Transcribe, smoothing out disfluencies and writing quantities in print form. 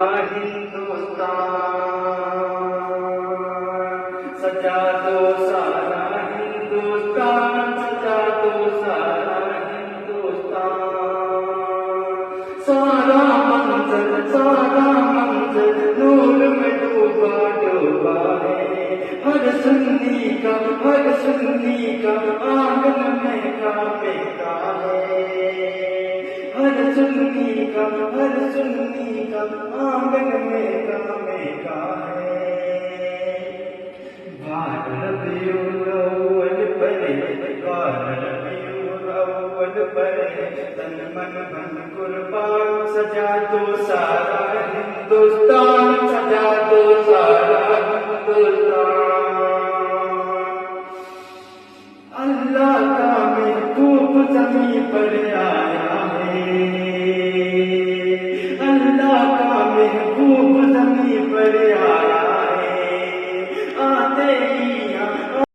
हिंदुस्तान सजा दो सारा हिंदुस्तान, सजा दो सारा हिंदुस्तान। सारा मंजर नूर में डूबा डूबा है। हर सुन्नी का आंगन में कांपता है। हर सुन्नी का आंगन में कांपता है। भारत अव्वल परे तन मन धन कुर्बान, सजा दो सारा हिंदुस्तान, सजा दो सारा हिंदुस्तान। अल्लाह का महबूब ज़मीं पर आया है। अल्लाह का महबूब ज़मीं पर आया है। आते ही